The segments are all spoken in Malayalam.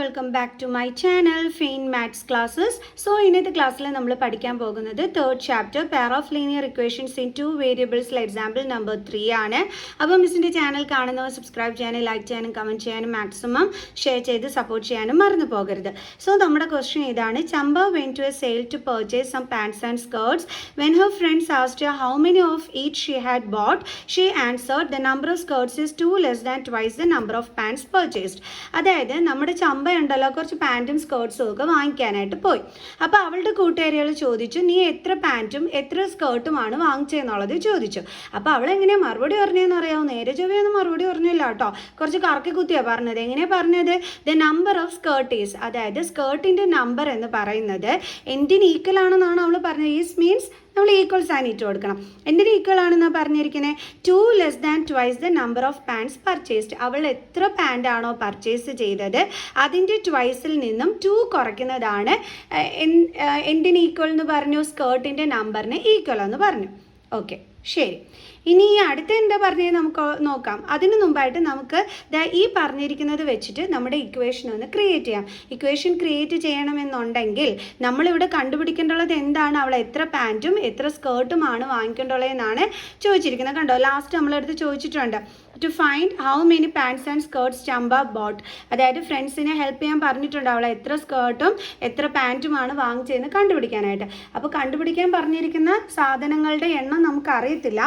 Welcome back to my channel Fein maths classes. So ഇന്നത്തെ ക്ലാസ്സിൽ നമ്മൾ പഠിക്കാൻ പോകുന്നത് third chapter pair of linear equations in 2 വേരിയബിൾസിൽ എക്സാമ്പിൾ നമ്പർ 3 ആണ്. അപ്പോൾ മിസ്സിൻ്റെ ചാനൽ കാണുന്നവർ സബ്സ്ക്രൈബ് ചെയ്യാനും ലൈക്ക് ചെയ്യാനും കമൻറ്റ് ചെയ്യാനും മാക്സിമം ഷെയർ ചെയ്ത് സപ്പോർട്ട് ചെയ്യാനും മറന്നു പോകരുത്. സോ നമ്മുടെ ക്വസ്റ്റ്യൻ ഇതാണ്: Champa went to a sale to purchase some pants and skirts. When her friends asked her how many of each she had bought, she answered the number of skirts is 2 less than twice the number of pants purchased. അതായത് നമ്മുടെ ചമ്പ ഉണ്ടല്ലോ കുറച്ച് പാൻറ്റും സ്കേർട്സും ഒക്കെ വാങ്ങിക്കാനായിട്ട് പോയി. അപ്പോൾ അവളുടെ കൂട്ടുകാരികൾ ചോദിച്ചു, നീ എത്ര പാൻറ്റും എത്ര സ്കേർട്ടുമാണ് വാങ്ങിച്ചതെന്നുള്ളത് ചോദിച്ചു. അപ്പോൾ അവൾ എങ്ങനെയാണ് മറുപടി പറഞ്ഞതെന്ന് അറിയാമോ? നേരെ ചൊവ്വയൊന്നും മറുപടി പറഞ്ഞില്ല കേട്ടോ, കുറച്ച് കറക്കി കുത്തിയാണ് പറഞ്ഞത്. എങ്ങനെയാണ് പറഞ്ഞത്? The number of skirt is, അതായത് സ്കേർട്ടിൻ്റെ നമ്പർ എന്ന് പറയുന്നത് എന്തിന് ഈക്വൽ ആണെന്നാണ് അവൾ പറഞ്ഞത്. ഈസ് മീൻസ് നമ്മൾ ഈക്വൽ സൈൻ ഇട്ട് കൊടുക്കണം. എന്തിന് ഈക്വൽ ആണെന്നാണ് പറഞ്ഞിരിക്കുന്നത്? 2 less than twice the number of pants purchased. അവൾ എത്ര പാൻ്റാണോ പർച്ചേസ് ചെയ്തത് അതിൻ്റെ ട്വൈസിൽ നിന്നും 2 കുറയ്ക്കുന്നതാണ് എന്തിന് ഈക്വൽ എന്ന് പറഞ്ഞു? സ്കേർട്ടിൻ്റെ നമ്പറിന് ഈക്വൽ എന്ന് പറഞ്ഞു. ഓക്കെ, ശരി. ഇനി ഈ അടുത്ത എന്താ പറഞ്ഞത് നമുക്ക് നോക്കാം. അതിന് മുമ്പായിട്ട് നമുക്ക് ഈ പറഞ്ഞിരിക്കുന്നത് വെച്ചിട്ട് നമ്മുടെ ഇക്വേഷൻ ഒന്ന് ക്രിയേറ്റ് ചെയ്യാം. ഇക്വേഷൻ ക്രിയേറ്റ് ചെയ്യണമെന്നുണ്ടെങ്കിൽ നമ്മളിവിടെ കണ്ടുപിടിക്കേണ്ടുള്ളത് എന്താണ്? അവൾ എത്ര പാൻറ്റും എത്ര സ്കേർട്ടുമാണ് വാങ്ങിക്കേണ്ടുള്ളതെന്നാണ് ചോദിച്ചിരിക്കുന്നത്. കണ്ടോ, ലാസ്റ്റ് നമ്മളെടുത്ത് ചോദിച്ചിട്ടുണ്ട് to find how many pants and skirts Champa bought. അതായത് ഫ്രണ്ട്സിനെ ഹെൽപ്പ് ചെയ്യാൻ പറഞ്ഞിട്ടുണ്ട് അവൾ എത്ര സ്കേർട്ടും എത്ര പാൻറ്റുമാണ് വാങ്ങിച്ചതെന്ന് കണ്ടുപിടിക്കാനായിട്ട്. അപ്പോൾ കണ്ടുപിടിക്കാൻ പറഞ്ഞിരിക്കുന്ന സാധനങ്ങളുടെ എണ്ണം നമുക്കറിയത്തില്ല,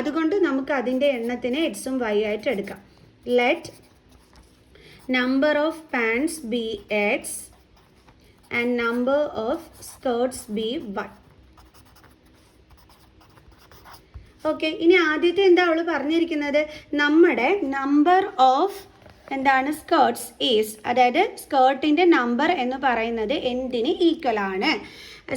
അതുകൊണ്ട് നമുക്ക് അതിൻ്റെ എണ്ണത്തിന് എക്സും വൈ ആയിട്ട് എടുക്കാം. Let number of pants be X and number of skirts be Y. Okay, ഇനി ആദ്യത്തെ എന്താ അവൾ പറഞ്ഞിരിക്കുന്നത്? നമ്മുടെ നമ്പർ ഓഫ് എന്താണ്? സ്കേർട്ട്സ് ഈസ്, അതായത് സ്കേർട്ടിൻ്റെ നമ്പർ എന്ന് പറയുന്നത് എന്തിന് ഈക്വൽ ആണ്?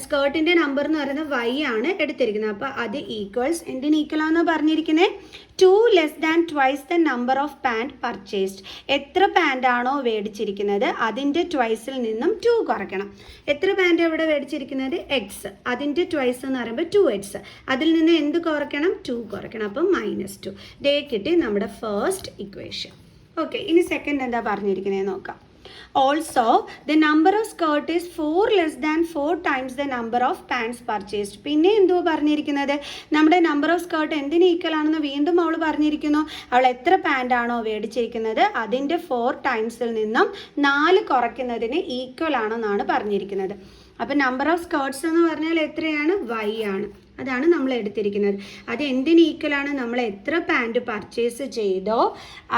സ്കേർട്ടിൻ്റെ നമ്പർ എന്ന് പറയുന്നത് വൈ ആണ് എടുത്തിരിക്കുന്നത്. അപ്പോൾ അത് ഈക്വൽസ് എന്തിന് ഈക്വൽ ആണെന്ന് പറഞ്ഞിരിക്കുന്നത്? 2 less than twice the number of pant purchased. എത്ര പാൻ്റാണോ മേടിച്ചിരിക്കുന്നത് അതിൻ്റെ ട്വൈസിൽ നിന്നും 2 കുറയ്ക്കണം. എത്ര പാൻ്റ് എവിടെ മേടിച്ചിരിക്കുന്നത്? എക്സ്. അതിൻ്റെ ട്വൈസ് എന്ന് പറയുമ്പോൾ 2x. അതിൽ നിന്ന് എന്ത് കുറയ്ക്കണം? 2 കുറയ്ക്കണം. അപ്പം -2. ഡേ കിട്ടി നമ്മുടെ ഫസ്റ്റ് ഇക്വേഷൻ. ഓക്കെ, ഇനി സെക്കൻഡ് എന്താ പറഞ്ഞിരിക്കുന്നത് നോക്കാം. Also, the number of skirt is 4 less than 4 times the number of pants purchased. പിന്നെ എന്തോ പറഞ്ഞിരിക്കുന്നത്? നമ്മുടെ നമ്പർ ഓഫ് സ്കേർട്ട് എന്തിന് ഈക്വൽ ആണെന്ന് വീണ്ടും അവൾ പറഞ്ഞിരിക്കുന്നു. അവൾ എത്ര പാൻ്റാണോ മേടിച്ചിരിക്കുന്നത് അതിൻ്റെ 4 ടൈംസിൽ നിന്നും 4 കുറയ്ക്കുന്നതിന് ഈക്വൽ ആണെന്നാണ് പറഞ്ഞിരിക്കുന്നത്. അപ്പോൾ നമ്പർ ഓഫ് സ്കേർട്ട്സ് എന്ന് പറഞ്ഞാൽ എത്രയാണ്? വൈ ആണ്. അതാണ് നമ്മൾ എടുത്തിരിക്കുന്നത്. അത് എന്തിന് ഈക്വൽ ആണ്? നമ്മൾ എത്ര പാൻറ്റ് പർച്ചേസ് ചെയ്തോ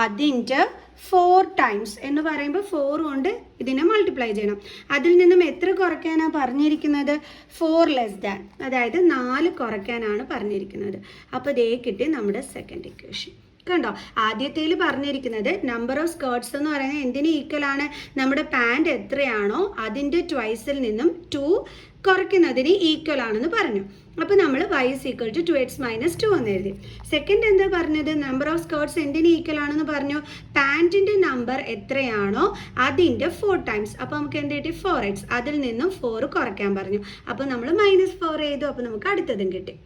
അതിൻ്റെ 4 ടൈംസ് എന്ന് പറയുമ്പോൾ 4 കൊണ്ട് ഇതിനെ മൾട്ടിപ്ലൈ ചെയ്യണം. അതിൽ നിന്നും എത്ര കുറയ്ക്കാനാണ് പറഞ്ഞിരിക്കുന്നത്? 4 ലെസ് ദാൻ, അതായത് 4 കുറയ്ക്കാനാണ് പറഞ്ഞിരിക്കുന്നത്. അപ്പോൾ ഇതേ കിട്ടി നമ്മുടെ സെക്കൻഡ് ഇക്വേഷൻ. കണ്ടോ, ആദ്യത്തേൽ പറഞ്ഞിരിക്കുന്നത് നമ്പർ ഓഫ് സ്കേർട്ട്സ് എന്ന് പറയുന്നത് എന്തിന് ഈക്വൽ ആണ്? നമ്മുടെ പാൻറ് എത്രയാണോ അതിൻ്റെ ട്വൈസിൽ നിന്നും 2 കുറയ്ക്കുന്നതിന് ഈക്വൽ ആണെന്ന് പറഞ്ഞു. അപ്പോൾ നമ്മൾ y is equal to 2x minus 2 എന്ന് എഴുതി. സെക്കൻഡ് എന്താ പറഞ്ഞത്? നമ്പർ ഓഫ് സ്കേർട്ട്സ് എന്തിന് ഈക്വൽ ആണെന്ന് പറഞ്ഞു? പാൻറ്റിൻ്റെ നമ്പർ എത്രയാണോ അതിൻ്റെ 4 ടൈംസ്. അപ്പോൾ നമുക്ക് എന്ത് കിട്ടി? 4x. അതിൽ നിന്നും 4 കുറയ്ക്കാൻ പറഞ്ഞു. അപ്പോൾ നമ്മൾ -4 ചെയ്തു. അപ്പോൾ നമുക്ക് അടുത്തതും കിട്ടി.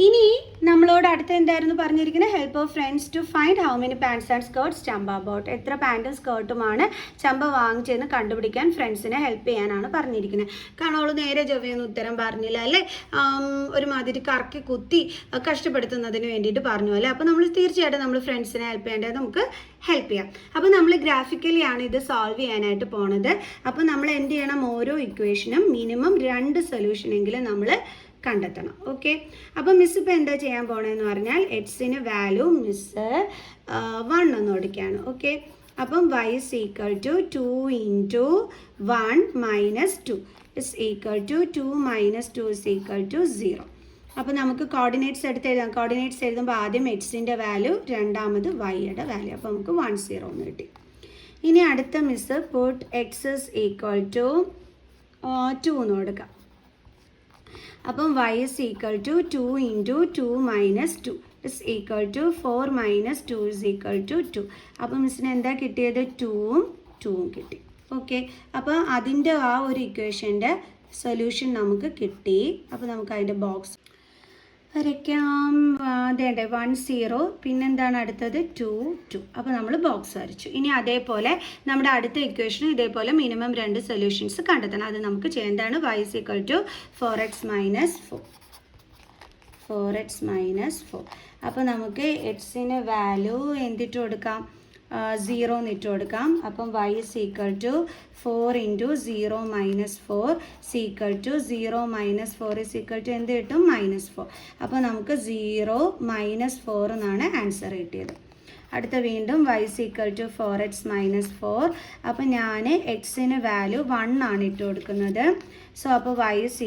ഇനി നമ്മളോട് അടുത്ത് എന്തായിരുന്നു പറഞ്ഞിരിക്കുന്നത്? Help of friends to find how many pants and skirts Champa bought. എത്ര പാൻറ്റും സ്കേർട്ടുമാണ് ചമ്പ വാങ്ങിച്ചതെന്ന് കണ്ടുപിടിക്കാൻ ഫ്രണ്ട്സിനെ ഹെൽപ്പ് ചെയ്യാനാണ് പറഞ്ഞിരിക്കുന്നത്. കാരണം അവൾ നേരെ ചൊവ്വയൊന്നും ഉത്തരം പറഞ്ഞില്ല അല്ലേ, ഒരുമാതിരി കറക്കി കുത്തി കഷ്ടപ്പെടുത്തുന്നതിന് വേണ്ടിയിട്ട് പറഞ്ഞു അല്ലേ. അപ്പോൾ നമ്മൾ തീർച്ചയായിട്ടും നമ്മൾ ഫ്രണ്ട്സിനെ ഹെൽപ്പ് ചെയ്യേണ്ടത് നമുക്ക് ഹെൽപ്പ് ചെയ്യാം. അപ്പോൾ നമ്മൾ ഗ്രാഫിക്കലി ആണ് ഇത് സോൾവ് ചെയ്യാനായിട്ട് പോണത്. അപ്പോൾ നമ്മൾ എന്ത് ചെയ്യണം? ഓരോ ഇക്വേഷനും മിനിമം 2 സൊല്യൂഷനെങ്കിലും നമ്മൾ കണ്ടെത്തണം. ഓക്കെ, അപ്പം മിസ് ഇപ്പോൾ എന്താ ചെയ്യാൻ പോകണമെന്ന് പറഞ്ഞാൽ എക്സിന് വാല്യൂ മിസ് 1 ഒന്ന് ഓടിക്കുകയാണ്. ഓക്കെ, അപ്പം y is equal to 2 into 1 minus 2 is equal to 2 minus 2 is equal to 0. അപ്പോൾ നമുക്ക് കോർഡിനേറ്റ്സ് എടുത്ത് എഴുതാം. കോർഡിനേറ്റ്സ് എഴുതുമ്പോൾ ആദ്യം എക്സിൻ്റെ വാല്യൂ, രണ്ടാമത് വൈയുടെ വാല്യൂ. അപ്പോൾ നമുക്ക് 1 0 എന്ന് കിട്ടി. ഇനി അടുത്ത മിസ് put x is equal to 2 എന്ന് കൊടുക്കാം. അപ്പം y is equal to 2 into 2 minus 2 is equal to 4 minus 2 is equal to 2. അപ്പം മിസ്സിന് എന്താ കിട്ടിയത്? 2ഉം 2ഉം കിട്ടി. ഓക്കെ, അപ്പോൾ അതിൻ്റെ ആ ഒരു ഇക്വേഷൻ്റെ സൊല്യൂഷൻ നമുക്ക് കിട്ടി. അപ്പോൾ നമുക്ക് അതിൻ്റെ ബോക്സ് വരയ്ക്കാം. അതേണ്ടേ 1 0, പിന്നെന്താണ് അടുത്തത് 2 2. അപ്പോൾ നമ്മൾ ബോക്സ് വരച്ചു. ഇനി അതേപോലെ നമ്മുടെ അടുത്ത ഇക്വേഷനും ഇതേപോലെ മിനിമം 2 സൊല്യൂഷൻസ് കണ്ടെത്തണം. അത് നമുക്ക് ചെയ്യേണ്ടതാണ്. y = 4x - 4. അപ്പോൾ നമുക്ക് എക്സിന് വാല്യൂ എന്തിട്ട് കൊടുക്കാം? 0 ഇട്ട് കൊടുക്കാം. അപ്പം y = 4 × 0 - 4 = 0 - 4 എന്ത് കിട്ടും? -4. അപ്പോൾ നമുക്ക് 0 - 4 എന്നാണ് ആൻസർ കിട്ടിയത്. അടുത്ത വീണ്ടും y = 4x - 4. അപ്പോൾ ഞാൻ എക്സിന് വാല്യൂ 1 ആണ് ഇട്ട് കൊടുക്കുന്നത്. സോ അപ്പോൾ y =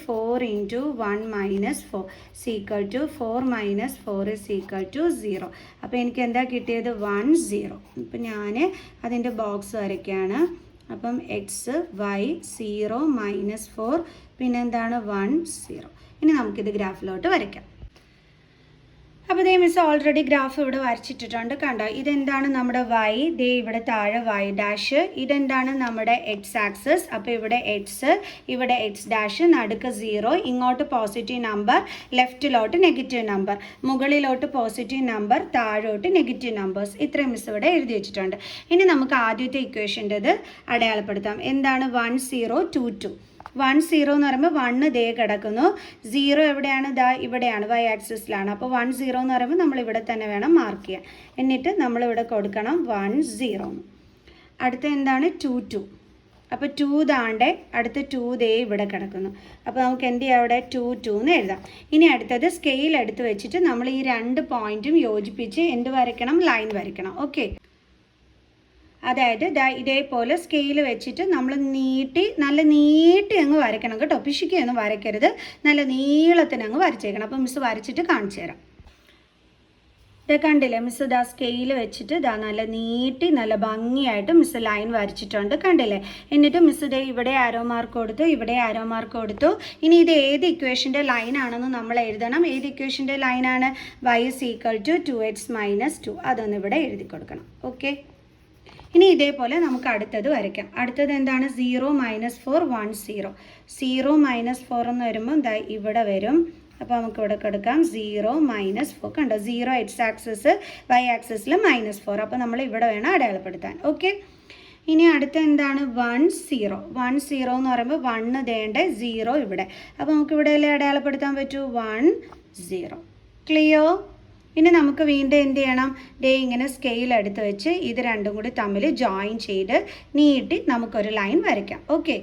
4 × 1 - 4 = 4 - 4 = 0. അപ്പോൾ എനിക്ക് എന്താ കിട്ടിയത്? 1 0. അപ്പോൾ ഞാൻ അതിൻ്റെ ബോക്സ് വരയ്ക്കുകയാണ്. അപ്പം x y 0 - 4 പിന്നെന്താണ് 1 0. ഇനി നമുക്കിത് ഗ്രാഫിലോട്ട് വരയ്ക്കാം. അപ്പോൾ ദേ മിസ് ഓൾറെഡി ഗ്രാഫ് ഇവിടെ വരച്ചിട്ടിട്ടുണ്ട്. കണ്ടോ, ഇതെന്താണ് നമ്മുടെ y, ദേ ഇവിടെ താഴെ y'. ഇതെന്താണ് നമ്മുടെ x ആക്സിസ്. അപ്പോൾ ഇവിടെ x, ഇവിടെ x', നടുക്ക് 0, ഇങ്ങോട്ട് പോസിറ്റീവ് നമ്പർ, ലെഫ്റ്റിലോട്ട് നെഗറ്റീവ് നമ്പർ, മുകളിലോട്ട് പോസിറ്റീവ് നമ്പർ, താഴോട്ട് നെഗറ്റീവ് നമ്പേഴ്സ്. ഇത്രയും മിസ് ഇവിടെ എഴുതി വെച്ചിട്ടുണ്ട്. ഇനി നമുക്ക് ആദ്യത്തെ ഇക്വേഷൻ്റെത് അടയാളപ്പെടുത്താം. എന്താണ്? 1 0 2 2. 1 0 എന്ന് പറയുമ്പോൾ 1 ദേ കിടക്കുന്നു. 0 എവിടെയാണ്? ദാ ഇവിടെയാണ്, y ആക്സിസിലാണ്. അപ്പോൾ 1 0 എന്ന് പറയുമ്പോൾ നമ്മൾ ഇവിടെ തന്നെ വേണം മാർക്ക് ചെയ്യാൻ. എന്നിട്ട് നമ്മളിവിടെ കൊടുക്കണം 1 0. അടുത്ത എന്താണ്? 2 2. അപ്പോൾ 2 ദാണ്ടേ, അടുത്ത 2 ദേ ഇവിടെ കിടക്കുന്നു. അപ്പോൾ നമുക്ക് എന്ത് ചെയ്യാം? അവിടെ 2 2 എന്ന് എഴുതാം. ഇനി അടുത്തത് സ്കെയിൽ എടുത്ത് വെച്ചിട്ട് നമ്മൾ ഈ 2 പോയിന്റും യോജിപ്പിച്ച് എന്ത് വരയ്ക്കണം? ലൈൻ വരയ്ക്കണം. ഓക്കെ, അതായത് ഇതേപോലെ സ്കെയിൽ വെച്ചിട്ട് നമ്മൾ നല്ല നീട്ടി അങ്ങ് വരയ്ക്കണം കേട്ടോ. പിശുക്കിയൊന്നും വരയ്ക്കരുത്, നല്ല നീളത്തിന് അങ്ങ് വരച്ചേക്കണം. അപ്പോൾ മിസ് വരച്ചിട്ട് കാണിച്ചു തരാം. ഇത് കണ്ടില്ലേ മിസ്? സ്കെയിൽ വെച്ചിട്ട് നല്ല നീട്ടി നല്ല ഭംഗിയായിട്ട് മിസ് ലൈൻ വരച്ചിട്ടുണ്ട്. കണ്ടില്ലേ? എന്നിട്ട് മിസ് ഇവിടെ ആരോ മാർക്ക് കൊടുത്തു, ഇവിടെ ആരോ മാർക്ക് കൊടുത്തു. ഇനി ഇത് ഏത് ഇക്വേഷൻ്റെ ലൈൻ ആണെന്ന് നമ്മൾ എഴുതണം. ഏത് ഇക്വേഷൻ്റെ ലൈനാണ്? y = 2x - 2. അതൊന്ന് ഇവിടെ എഴുതി കൊടുക്കണം. ഓക്കെ, ഇനി ഇതേപോലെ നമുക്ക് അടുത്തത് വരയ്ക്കാം. അടുത്തത് എന്താണ്? 0 - 4 1 0. 0 - 4 എന്ന് വരുമ്പോൾ ഇവിടെ വരും. അപ്പോൾ നമുക്ക് ഇവിടെ കൊടുക്കാം 0 - 4. കണ്ടോ, 0 x ആക്സിസ്, y ആക്സിസിൽ -4. അപ്പോൾ നമ്മൾ ഇവിടെ വേണം അടയാളപ്പെടുത്താൻ. ഓക്കെ, ഇനി അടുത്ത എന്താണ്? 1 0. 1 0 എന്ന് പറയുമ്പോൾ 1 ദേണ്ട, 0 ഇവിടെ. അപ്പോൾ നമുക്ക് ഇവിടെ അടയാളപ്പെടുത്താൻ പറ്റൂ 1 0. ക്ലിയർ? ഇനി നമുക്ക് വീണ്ടും എന്ത് ചെയ്യണം? ഇങ്ങനെ സ്കെയിൽ എടുത്ത് വെച്ച് ഇത് രണ്ടും കൂടി തമ്മിൽ ജോയിൻ ചെയ്ത് നീട്ടി നമുക്കൊരു ലൈൻ വരയ്ക്കാം. ഓക്കെ,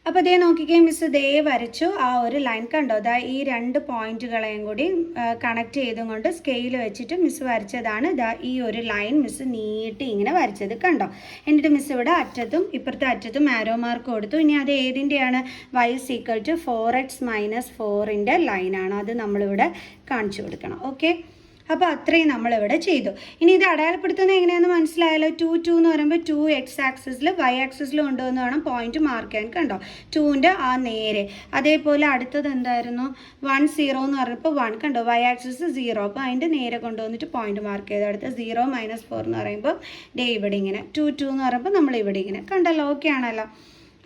അപ്പോൾ ദേ നോക്കിക്കേ മിസ്, ദേ വരച്ചു ആ ഒരു ലൈൻ. കണ്ടോ, ഈ 2 പോയിന്റുകളെയും കൂടി കണക്ട് ചെയ്തും കൊണ്ട് സ്കെയിൽ വെച്ചിട്ട് മിസ് വരച്ചതാണ് ഈ ഒരു ലൈൻ. മിസ് നീട്ടി ഇങ്ങനെ വരച്ചത് കണ്ടോ. എന്നിട്ട് മിസ് ഇവിടെ അറ്റത്തും ഇപ്പുറത്തെ അറ്റത്തും ആരോ മാർക്ക് കൊടുത്തു. ഇനി അത് ഏതിൻ്റെയാണ്? y = 4x - 4ൻ്റെ ലൈനാണ്. അത് നമ്മളിവിടെ കാണിച്ചു കൊടുക്കണം. ഓക്കെ, അപ്പോൾ അത്രയും നമ്മളിവിടെ ചെയ്തു. ഇനി ഇത് അടയാളപ്പെടുത്തുന്നത് എങ്ങനെയാണെന്ന് മനസ്സിലായല്ലോ. 2 2 എന്ന് പറയുമ്പോൾ 2 x ആക്സിസിൽ y ആക്സിസിൽ കൊണ്ടുവന്ന് വേണം പോയിന്റ് മാർക്ക് ചെയ്യാൻ. കണ്ടോ, 2ൻ്റെ ആ നേരെ. അതേപോലെ അടുത്തത് എന്തായിരുന്നു? 1 0 എന്ന് പറഞ്ഞപ്പോൾ 1. കണ്ടോ, y ആക്സിസ് 0. അപ്പോൾ അതിൻ്റെ നേരെ കൊണ്ടുവന്നിട്ട് പോയിന്റ് മാർക്ക് ചെയ്തു. അടുത്ത 0 - 4 എന്ന് പറയുമ്പോൾ ഇവിടെ ഇങ്ങനെ. 2 2 എന്ന് പറയുമ്പോൾ നമ്മൾ ഇവിടെ ഇങ്ങനെ. കണ്ടല്ലോ, ഓക്കെ ആണല്ലോ.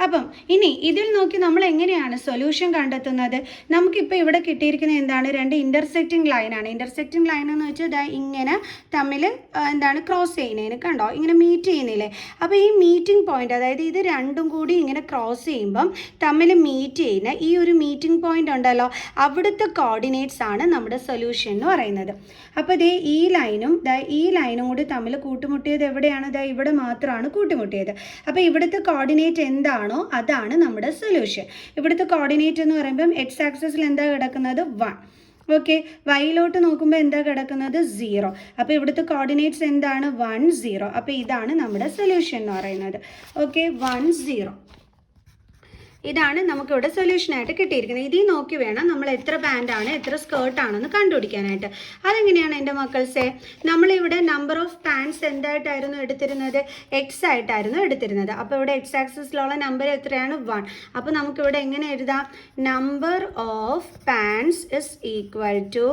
അപ്പം ഇനി ഇതിൽ നോക്കി നമ്മൾ എങ്ങനെയാണ് സൊല്യൂഷൻ കണ്ടെത്തുന്നത്? നമുക്കിപ്പോൾ ഇവിടെ കിട്ടിയിരിക്കുന്നത് എന്താണ്? 2 ഇൻ്റർസെക്റ്റിംഗ് ലൈനാണ്. ഇൻ്റർസെക്റ്റിംഗ് ലൈൻ എന്ന് വെച്ചാൽ ഇങ്ങനെ തമ്മിൽ എന്താണ് ക്രോസ് ചെയ്യുന്നതിന്. കണ്ടോ, ഇങ്ങനെ മീറ്റ് ചെയ്യുന്നില്ലേ? അപ്പോൾ ഈ മീറ്റിംഗ് പോയിന്റ്, അതായത് ഇത് രണ്ടും കൂടി ഇങ്ങനെ ക്രോസ് ചെയ്യുമ്പം തമ്മിൽ മീറ്റ് ചെയ്യുന്ന ഈ ഒരു മീറ്റിംഗ് പോയിന്റ് ഉണ്ടല്ലോ, അവിടുത്തെ കോർഡിനേറ്റ്സ് ആണ് നമ്മുടെ സൊല്യൂഷൻ എന്ന് പറയുന്നത്. അപ്പോൾ ഈ ലൈനും കൂടി തമ്മിൽ കൂട്ടുമുട്ടിയത് എവിടെയാണ്? ഇവിടെ മാത്രമാണ് കൂട്ടിമുട്ടിയത്. അപ്പോൾ ഇവിടുത്തെ കോർഡിനേറ്റ് എന്താണ്? അതാണ് നമ്മുടെ സൊല്യൂഷൻ. ഇവിടുത്തെ കോർഡിനേറ്റ് എന്ന് പറയുമ്പം x ആക്സിസിൽ എന്താ കിടക്കുന്നത്? 1. ഓക്കെ, വൈയിലോട്ട് നോക്കുമ്പോൾ എന്താ കിടക്കുന്നത്? 0. അപ്പോൾ ഇവിടുത്തെ കോർഡിനേറ്റ്സ് എന്താണ്? 1 0. അപ്പോൾ ഇതാണ് നമ്മുടെ സൊല്യൂഷൻ എന്ന് പറയുന്നത്. ഓക്കെ, 1 0. ഇതാണ് നമുക്കിവിടെ സൊല്യൂഷനായിട്ട് കിട്ടിയിരിക്കുന്നത്. ഇതിൽ നോക്കി വേണം നമ്മൾ എത്ര പാൻറ്റാണ് എത്ര സ്കേർട്ടാണെന്ന് കണ്ടുപിടിക്കാനായിട്ട്. അതെങ്ങനെയാണ് എൻ്റെ മക്കൾസേ? നമ്മളിവിടെ നമ്പർ ഓഫ് പാൻറ്റ്സ് എന്തായിട്ടായിരുന്നു എടുത്തിരുന്നത്? എക്സ് ആയിട്ടായിരുന്നു എടുത്തിരുന്നത്. അപ്പോൾ ഇവിടെ എക്സ് ആക്സിസിലുള്ള നമ്പർ എത്രയാണ്? 1. അപ്പോൾ നമുക്കിവിടെ എങ്ങനെ എഴുതാം? Number of pants is equal to,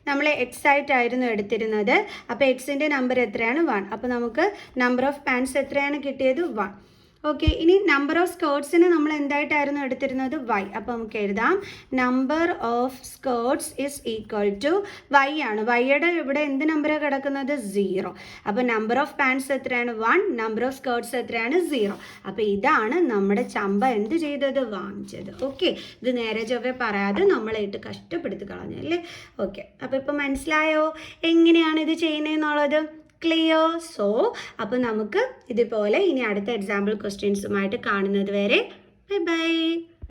നമ്മൾ എക്സ് ആയിട്ടായിരുന്നു എടുത്തിരുന്നത്. അപ്പോൾ എക്സിൻ്റെ നമ്പർ എത്രയാണ്? 1. അപ്പോൾ നമുക്ക് നമ്പർ ഓഫ് പാൻറ്റ്സ് എത്രയാണ് കിട്ടിയത്? 1. ഓക്കെ, ഇനി നമ്പർ ഓഫ് സ്കേർട്സിനെ നമ്മൾ എന്തായിട്ടായിരുന്നു എടുത്തിരുന്നത്? വൈ. അപ്പോൾ നമുക്ക് എഴുതാം number of skirts is equal to Y ആണ്. വൈയുടെ ഇവിടെ എന്ത് നമ്പറാണ് കിടക്കുന്നത്? 0. അപ്പോൾ നമ്പർ ഓഫ് പാൻസ് എത്രയാണ്? 1. നമ്പർ ഓഫ് സ്കേർട്സ് എത്രയാണ്? 0. അപ്പോൾ ഇതാണ് നമ്മുടെ ചമ്പ എന്ത് ചെയ്തത്? വാങ്ങിച്ചത്. ഓക്കെ, ഇത് നേരെ ചൊവ്വേ പറയാതെ നമ്മളായിട്ട് കഷ്ടപ്പെടുത്തി കളഞ്ഞു അല്ലേ? ഓക്കെ, അപ്പോൾ ഇപ്പോൾ മനസ്സിലായോ എങ്ങനെയാണ് ഇത് ചെയ്യുന്നതെന്നുള്ളത്? ക്ലിയർ? സോ അപ്പോൾ നമുക്ക് ഇതുപോലെ ഇനി അടുത്ത എക്സാമ്പിൾ ക്വസ്റ്റ്യൻസുമായിട്ട് കാണുന്നത് വരെ ബൈ ബൈ.